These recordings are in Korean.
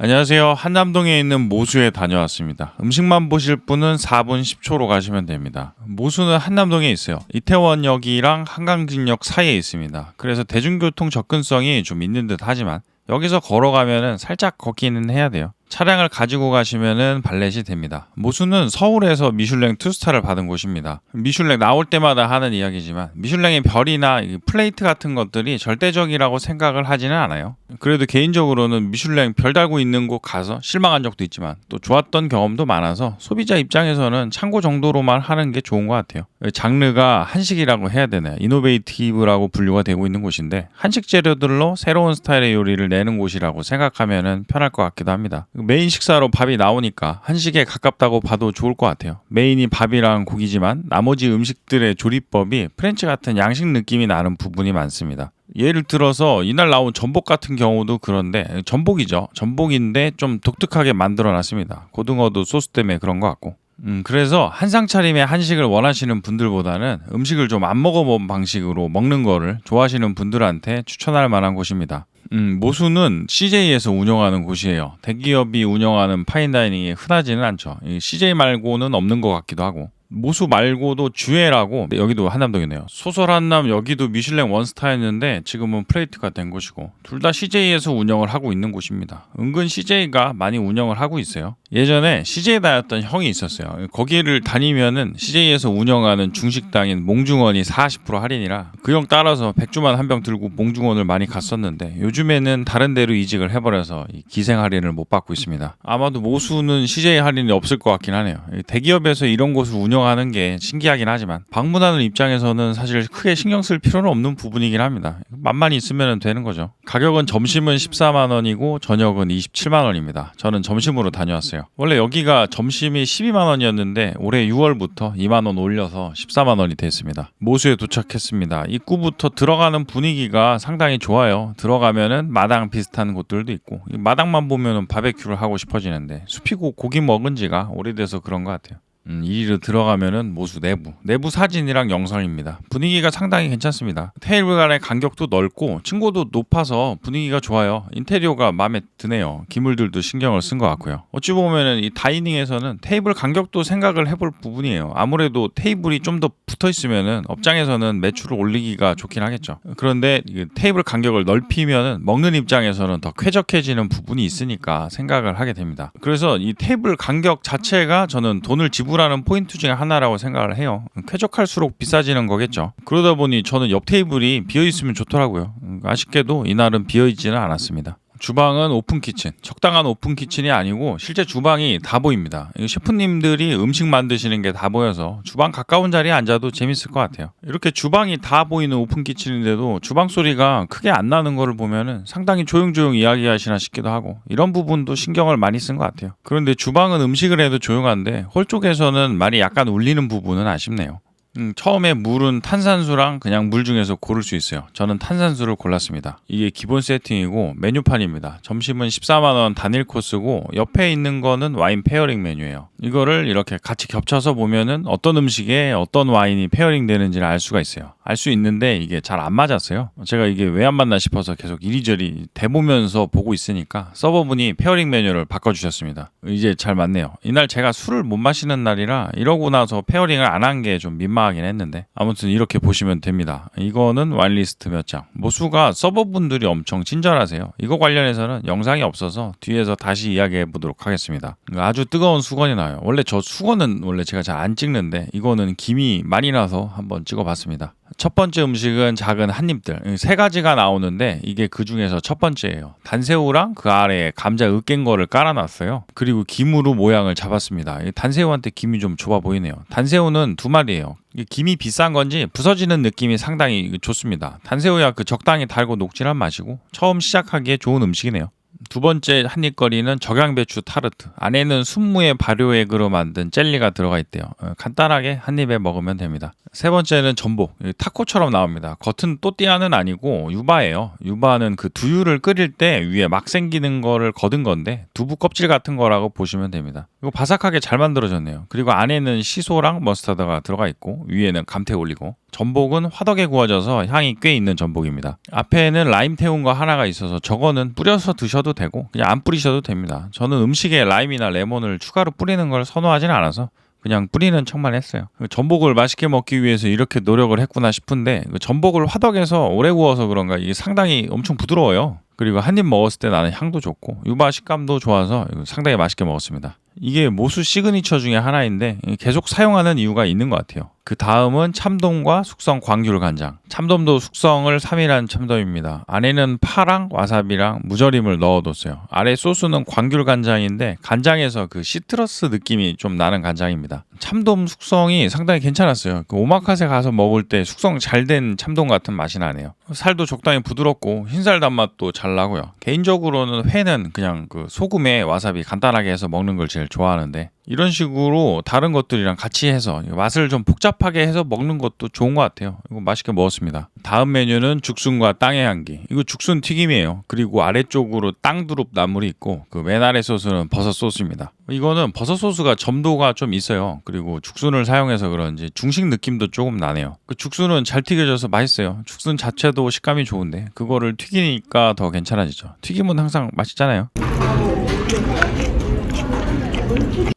안녕하세요. 한남동에 있는 모수에 다녀왔습니다. 음식만 보실 분은 4분 10초로 가시면 됩니다. 모수는 한남동에 있어요. 이태원역이랑 한강진역 사이에 있습니다. 그래서 대중교통 접근성이 좀 있는 듯 하지만 여기서 걸어가면은 살짝 걷기는 해야 돼요. 차량을 가지고 가시면은 발렛이 됩니다. 모수는 서울에서 미슐랭 2스타를 받은 곳입니다. 미슐랭 나올 때마다 하는 이야기지만 미슐랭의 별이나 플레이트 같은 것들이 절대적이라고 생각을 하지는 않아요. 그래도 개인적으로는 미슐랭 별 달고 있는 곳 가서 실망한 적도 있지만 또 좋았던 경험도 많아서 소비자 입장에서는 참고 정도로만 하는 게 좋은 것 같아요. 장르가 한식이라고 해야 되나요? 이노베이티브라고 분류가 되고 있는 곳인데 한식 재료들로 새로운 스타일의 요리를 내는 곳이라고 생각하면은 편할 것 같기도 합니다. 메인 식사로 밥이 나오니까 한식에 가깝다고 봐도 좋을 것 같아요. 메인이 밥이랑 고기지만 나머지 음식들의 조리법이 프렌치 같은 양식 느낌이 나는 부분이 많습니다. 예를 들어서 이날 나온 전복 같은 경우도 그런데 전복이죠. 전복인데 좀 독특하게 만들어 놨습니다. 고등어도 소스 때문에 그런 것 같고. 그래서 한상 차림의 한식을 원하시는 분들보다는 음식을 좀 안 먹어본 방식으로 먹는 거를 좋아하시는 분들한테 추천할 만한 곳입니다. 모수는 CJ에서 운영하는 곳이에요. 대기업이 운영하는 파인다이닝이 흔하지는 않죠. CJ 말고는 없는 것 같기도 하고. 모수 말고도 주애라고 여기도 한남동이네요. 소설 한남 여기도 미슐랭 원스타였는데 지금은 플레이트가 된 곳이고 둘 다 CJ에서 운영을 하고 있는 곳입니다. 은근 CJ가 많이 운영을 하고 있어요. 예전에 CJ 다녔던 형이 있었어요. 거기를 다니면은 CJ에서 운영하는 중식당인 몽중원이 40% 할인이라 그 형 따라서 백주만 한 병 들고 몽중원을 많이 갔었는데 요즘에는 다른 데로 이직을 해버려서 기생 할인을 못 받고 있습니다. 아마도 모수는 CJ 할인이 없을 것 같긴 하네요. 대기업에서 이런 곳을 운영하는 게 신기하긴 하지만 방문하는 입장에서는 사실 크게 신경 쓸 필요는 없는 부분이긴 합니다. 맛만 있으면 되는 거죠. 가격은 점심은 14만 원이고 저녁은 27만 원입니다. 저는 점심으로 다녀왔어요. 원래 여기가 점심이 12만 원이었는데 올해 6월부터 2만 원 올려서 14만 원이 됐습니다. 모수에 도착했습니다. 입구부터 들어가는 분위기가 상당히 좋아요. 들어가면은 마당 비슷한 곳들도 있고 마당만 보면은 바베큐를 하고 싶어지는데 숲이고 고기 먹은 지가 오래돼서 그런 것 같아요. 이리로 들어가면은 모수 내부 사진이랑 영상입니다. 분위기가 상당히 괜찮습니다. 테이블 간의 간격도 넓고 층고도 높아서 분위기가 좋아요. 인테리어가 마음에 드네요. 기물들도 신경을 쓴 것 같고요. 어찌 보면은 이 다이닝에서는 테이블 간격도 생각을 해볼 부분이에요. 아무래도 테이블이 좀 더 붙어 있으면은 업장에서는 매출을 올리기가 좋긴 하겠죠. 그런데 테이블 간격을 넓히면은 먹는 입장에서는 더 쾌적해지는 부분이 있으니까 생각을 하게 됩니다. 그래서 이 테이블 간격 자체가 저는 돈을 지불하는 포인트 중에 하나라고 생각을 해요. 쾌적할수록 비싸지는 거겠죠. 그러다 보니 저는 옆 테이블이 비어있으면 좋더라고요. 아쉽게도 이날은 비어있지는 않았습니다. 주방은 오픈키친, 적당한 오픈키친이 아니고 실제 주방이 다 보입니다. 셰프님들이 음식 만드시는 게 다 보여서 주방 가까운 자리에 앉아도 재밌을 것 같아요. 이렇게 주방이 다 보이는 오픈키친인데도 주방 소리가 크게 안 나는 거를 보면은 상당히 조용조용 이야기하시나 싶기도 하고 이런 부분도 신경을 많이 쓴 것 같아요. 그런데 주방은 음식을 해도 조용한데 홀 쪽에서는 말이 약간 울리는 부분은 아쉽네요. 처음에 물은 탄산수랑 그냥 물 중에서 고를 수 있어요. 저는 탄산수를 골랐습니다. 이게 기본 세팅이고 메뉴판입니다. 점심은 14만 원 단일 코스고 옆에 있는 거는 와인 페어링 메뉴예요. 이거를 이렇게 같이 겹쳐서 보면은 어떤 음식에 어떤 와인이 페어링 되는지를 알 수가 있어요. 알 수 있는데 이게 잘 안 맞았어요. 제가 이게 왜 안 맞나 싶어서 계속 이리저리 대보면서 보고 있으니까 서버분이 페어링 메뉴를 바꿔주셨습니다. 이제 잘 맞네요. 이날 제가 술을 못 마시는 날이라 이러고 나서 페어링을 안 한 게 좀 민망하긴 했는데 아무튼 이렇게 보시면 됩니다. 이거는 와인리스트 몇 장. 모수가 서버분들이 엄청 친절하세요. 이거 관련해서는 영상이 없어서 뒤에서 다시 이야기해 보도록 하겠습니다. 아주 뜨거운 수건이 나요. 원래 저 수건은 원래 제가 잘 안 찍는데 이거는 김이 많이 나서 한번 찍어봤습니다. 첫 번째 음식은 작은 한입들 세 가지가 나오는데 이게 그 중에서 첫 번째예요. 단새우랑 그 아래에 감자 으깬 거를 깔아놨어요. 그리고 김으로 모양을 잡았습니다. 단새우한테 김이 좀 좁아 보이네요. 단새우는 두 마리예요. 김이 비싼 건지 부서지는 느낌이 상당히 좋습니다. 단새우야 그 적당히 달고 녹진한 맛이고 처음 시작하기에 좋은 음식이네요. 두 번째 한입거리는 적양배추 타르트. 안에는 순무의 발효액으로 만든 젤리가 들어가 있대요. 간단하게 한 입에 먹으면 됩니다. 세 번째는 전복. 타코처럼 나옵니다. 겉은 또띠아는 아니고 유바예요. 유바는 그 두유를 끓일 때 위에 막 생기는 거를 거둔 건데 두부 껍질 같은 거라고 보시면 됩니다. 이거 바삭하게 잘 만들어졌네요. 그리고 안에는 시소랑 머스타드가 들어가 있고 위에는 감태 올리고 전복은 화덕에 구워져서 향이 꽤 있는 전복입니다. 앞에는 라임 태운 거 하나가 있어서 저거는 뿌려서 드셔도 되고 그냥 안 뿌리셔도 됩니다. 저는 음식에 라임이나 레몬을 추가로 뿌리는 걸 선호하지는 않아서 그냥 뿌리는 척만 했어요. 전복을 맛있게 먹기 위해서 이렇게 노력을 했구나 싶은데 전복을 화덕에서 오래 구워서 그런가 이게 상당히 엄청 부드러워요. 그리고 한 입 먹었을 때 나는 향도 좋고 유바 식감도 좋아서 상당히 맛있게 먹었습니다. 이게 모수 시그니처 중에 하나인데 계속 사용하는 이유가 있는 것 같아요. 그 다음은 참돔과 숙성 광귤 간장. 참돔도 숙성을 3일한 참돔입니다. 안에는 파랑 와사비랑 무절임을 넣어뒀어요. 아래 소스는 광귤 간장인데 간장에서 그 시트러스 느낌이 좀 나는 간장입니다. 참돔 숙성이 상당히 괜찮았어요. 그 오마카세 가서 먹을 때 숙성 잘 된 참돔 같은 맛이 나네요. 살도 적당히 부드럽고 흰살 단맛도 잘 나고요. 개인적으로는 회는 그냥 그 소금에 와사비 간단하게 해서 먹는 걸 제일 좋아하는데 이런 식으로 다른 것들이랑 같이 해서 맛을 좀 복잡하게 해서 먹는 것도 좋은 것 같아요. 이거 맛있게 먹었습니다. 다음 메뉴는 죽순과 땅의 향기. 이거 죽순 튀김이에요. 그리고 아래쪽으로 땅두릅 나물이 있고 그 맨 아래 소스는 버섯 소스입니다. 이거는 버섯 소스가 점도가 좀 있어요. 그리고 죽순을 사용해서 그런지 중식 느낌도 조금 나네요. 그 죽순은 잘 튀겨져서 맛있어요. 죽순 자체도 식감이 좋은데 그거를 튀기니까 더 괜찮아지죠. 튀김은 항상 맛있잖아요.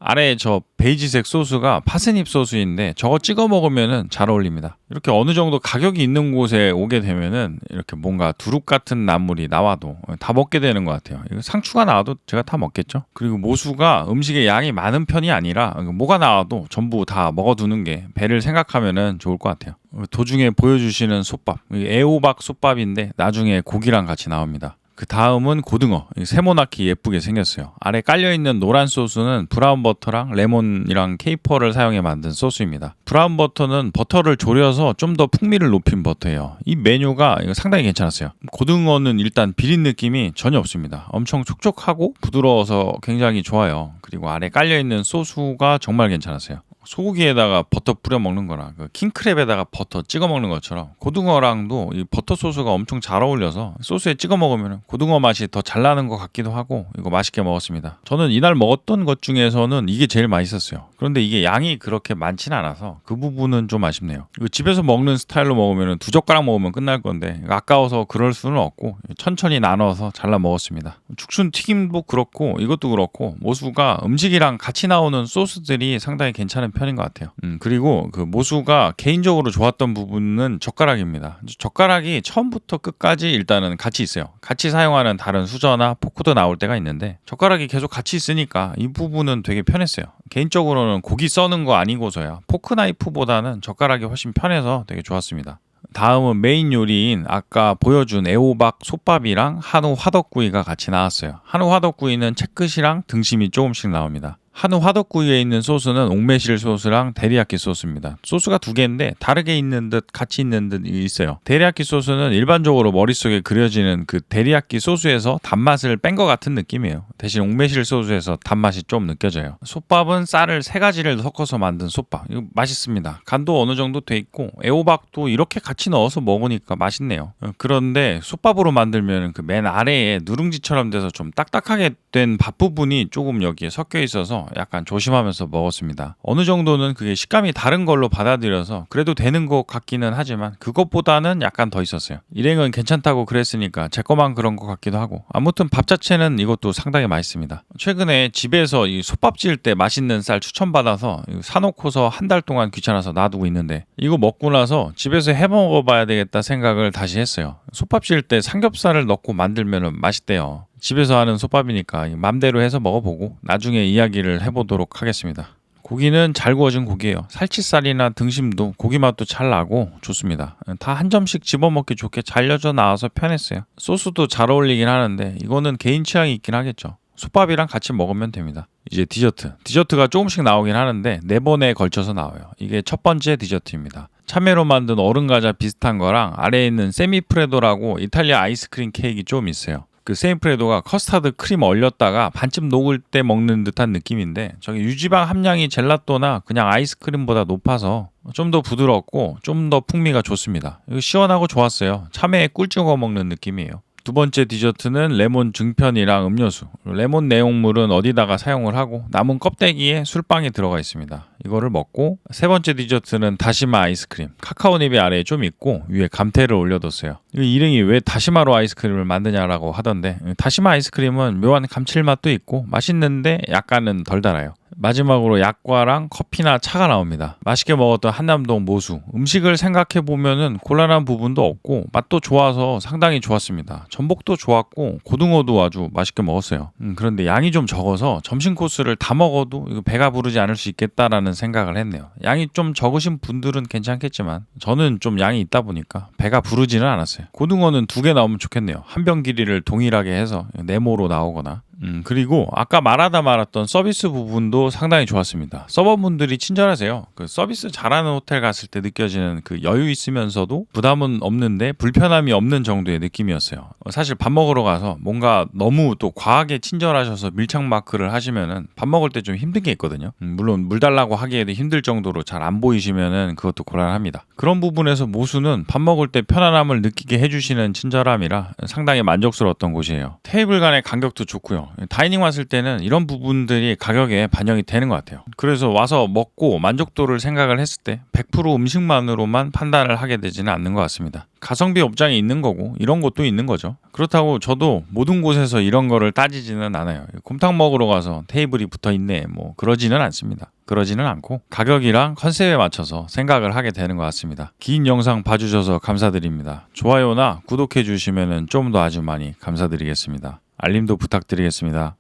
아래 저 베이지색 소스가 파스닙 소스인데 저거 찍어 먹으면은 잘 어울립니다. 이렇게 어느 정도 가격이 있는 곳에 오게 되면은 이렇게 뭔가 두릅 같은 나물이 나와도 다 먹게 되는 것 같아요. 이거 상추가 나와도 제가 다 먹겠죠. 그리고 모수가 음식의 양이 많은 편이 아니라 뭐가 나와도 전부 다 먹어두는 게 배를 생각하면은 좋을 것 같아요. 도중에 보여주시는 솥밥, 애호박 솥밥인데 나중에 고기랑 같이 나옵니다. 그 다음은 고등어. 세모나키 예쁘게 생겼어요. 아래 깔려있는 노란 소스는 브라운 버터랑 레몬이랑 케이퍼를 사용해 만든 소스입니다. 브라운 버터는 버터를 졸여서 좀 더 풍미를 높인 버터예요. 이 메뉴가 상당히 괜찮았어요. 고등어는 일단 비린 느낌이 전혀 없습니다. 엄청 촉촉하고 부드러워서 굉장히 좋아요. 그리고 아래 깔려있는 소스가 정말 괜찮았어요. 소고기에다가 버터 뿌려 먹는 거랑 그 킹크랩에다가 버터 찍어 먹는 것처럼 고등어랑도 이 버터 소스가 엄청 잘 어울려서 소스에 찍어 먹으면 고등어 맛이 더 잘 나는 것 같기도 하고 이거 맛있게 먹었습니다. 저는 이날 먹었던 것 중에서는 이게 제일 맛있었어요. 그런데 이게 양이 그렇게 많지는 않아서 그 부분은 좀 아쉽네요. 집에서 먹는 스타일로 먹으면 2젓가락 먹으면 끝날 건데 아까워서 그럴 수는 없고 천천히 나눠서 잘라 먹었습니다. 죽순 튀김도 그렇고 이것도 그렇고 모수가 음식이랑 같이 나오는 소스들이 상당히 괜찮은 편인 것 같아요. 그리고 그 모수가 개인적으로 좋았던 부분은 젓가락입니다. 젓가락이 처음부터 끝까지 일단은 같이 있어요. 같이 사용하는 다른 수저나 포크도 나올 때가 있는데 젓가락이 계속 같이 있으니까 이 부분은 되게 편했어요. 개인적으로는 고기 써는 거 아니고서야 포크 나이프보다는 젓가락이 훨씬 편해서 되게 좋았습니다. 다음은 메인 요리인 아까 보여준 애호박 솥밥이랑 한우 화덕구이가 같이 나왔어요. 한우 화덕구이는 채끝이랑 등심이 조금씩 나옵니다. 한우 화덕구이에 있는 소스는 옥매실 소스랑 데리야끼 소스입니다. 소스가 두 개인데 다르게 있는 듯 같이 있는 듯 있어요. 데리야끼 소스는 일반적으로 머릿속에 그려지는 그 데리야끼 소스에서 단맛을 뺀 것 같은 느낌이에요. 대신 옥매실 소스에서 단맛이 좀 느껴져요. 솥밥은 쌀을 3가지를 섞어서 만든 솥밥. 이거 맛있습니다. 간도 어느 정도 돼 있고 애호박도 이렇게 같이 넣어서 먹으니까 맛있네요. 그런데 솥밥으로 만들면 그 맨 아래에 누룽지처럼 돼서 좀 딱딱하게 된 밥 부분이 조금 여기에 섞여 있어서 약간 조심하면서 먹었습니다. 어느 정도는 그게 식감이 다른 걸로 받아들여서 그래도 되는 것 같기는 하지만 그것보다는 약간 더 있었어요. 일행은 괜찮다고 그랬으니까 제 거만 그런 것 같기도 하고 아무튼 밥 자체는 이것도 상당히 맛있습니다. 최근에 집에서 이 솥밥 지을 때 맛있는 쌀 추천받아서 사놓고서 한 달 동안 귀찮아서 놔두고 있는데 이거 먹고 나서 집에서 해먹어봐야 되겠다 생각을 다시 했어요. 솥밥 지을 때 삼겹살을 넣고 만들면 맛있대요. 집에서 하는 솥밥이니까 맘대로 해서 먹어보고 나중에 이야기를 해보도록 하겠습니다. 고기는 잘 구워진 고기예요. 살치살이나 등심도 고기 맛도 잘 나고 좋습니다. 다 한 점씩 집어먹기 좋게 잘려져 나와서 편했어요. 소스도 잘 어울리긴 하는데 이거는 개인 취향이 있긴 하겠죠. 솥밥이랑 같이 먹으면 됩니다. 이제 디저트가 조금씩 나오긴 하는데 4번에 걸쳐서 나와요. 이게 첫 번째 디저트입니다. 참외로 만든 얼음 과자 비슷한 거랑 아래에 있는 세미프레도라고 이탈리아 아이스크림 케이크 좀 있어요. 그 세미프레도가 커스터드 크림 얼렸다가 반쯤 녹을 때 먹는 듯한 느낌인데 저기 유지방 함량이 젤라또나 그냥 아이스크림보다 높아서 좀 더 부드럽고 좀 더 풍미가 좋습니다. 이거 시원하고 좋았어요. 참외에 꿀 찍어 먹는 느낌이에요. 두 번째 디저트는 레몬 증편이랑 음료수. 레몬 내용물은 어디다가 사용을 하고 남은 껍데기에 술빵이 들어가 있습니다. 이거를 먹고 세 번째 디저트는 다시마 아이스크림. 카카오닙이 아래에 좀 있고 위에 감태를 올려뒀어요. 이 이름이 왜 다시마로 아이스크림을 만드냐라고 하던데, 다시마 아이스크림은 묘한 감칠맛도 있고 맛있는데 약간은 덜 달아요. 마지막으로 약과랑 커피나 차가 나옵니다. 맛있게 먹었던 한남동 모수. 음식을 생각해 보면은 곤란한 부분도 없고 맛도 좋아서 상당히 좋았습니다. 전복도 좋았고 고등어도 아주 맛있게 먹었어요. 그런데 양이 좀 적어서 점심 코스를 다 먹어도 이거 배가 부르지 않을 수 있겠다라는 생각을 했네요. 양이 좀 적으신 분들은 괜찮겠지만 저는 좀 양이 있다 보니까 배가 부르지는 않았어요. 고등어는 2개 나오면 좋겠네요. 한 병 길이를 동일하게 해서 네모로 나오거나. 그리고 아까 말하다 말았던 서비스 부분도 상당히 좋았습니다. 서버분들이 친절하세요. 그 서비스 잘하는 호텔 갔을 때 느껴지는 그 여유 있으면서도 부담은 없는데 불편함이 없는 정도의 느낌이었어요. 사실 밥 먹으러 가서 뭔가 너무 또 과하게 친절하셔서 밀착 마크를 하시면은 밥 먹을 때 좀 힘든 게 있거든요. 물론 물 달라고 하기에도 힘들 정도로 잘 안 보이시면은 그것도 곤란합니다. 그런 부분에서 모수는 밥 먹을 때 편안함을 느끼게 해주시는 친절함이라 상당히 만족스러웠던 곳이에요. 테이블 간의 간격도 좋고요. 다이닝 왔을 때는 이런 부분들이 가격에 반영이 되는 것 같아요. 그래서 와서 먹고 만족도를 생각을 했을 때 100% 음식만으로만 판단을 하게 되지는 않는 것 같습니다. 가성비 업장이 있는 거고 이런 곳도 있는 거죠. 그렇다고 저도 모든 곳에서 이런 거를 따지지는 않아요. 곰탕 먹으러 가서 테이블이 붙어 있네 뭐 그러지는 않습니다. 그러지는 않고 가격이랑 컨셉에 맞춰서 생각을 하게 되는 것 같습니다. 긴 영상 봐주셔서 감사드립니다. 좋아요나 구독해 주시면 좀 더 아주 많이 감사드리겠습니다. 알림도 부탁드리겠습니다.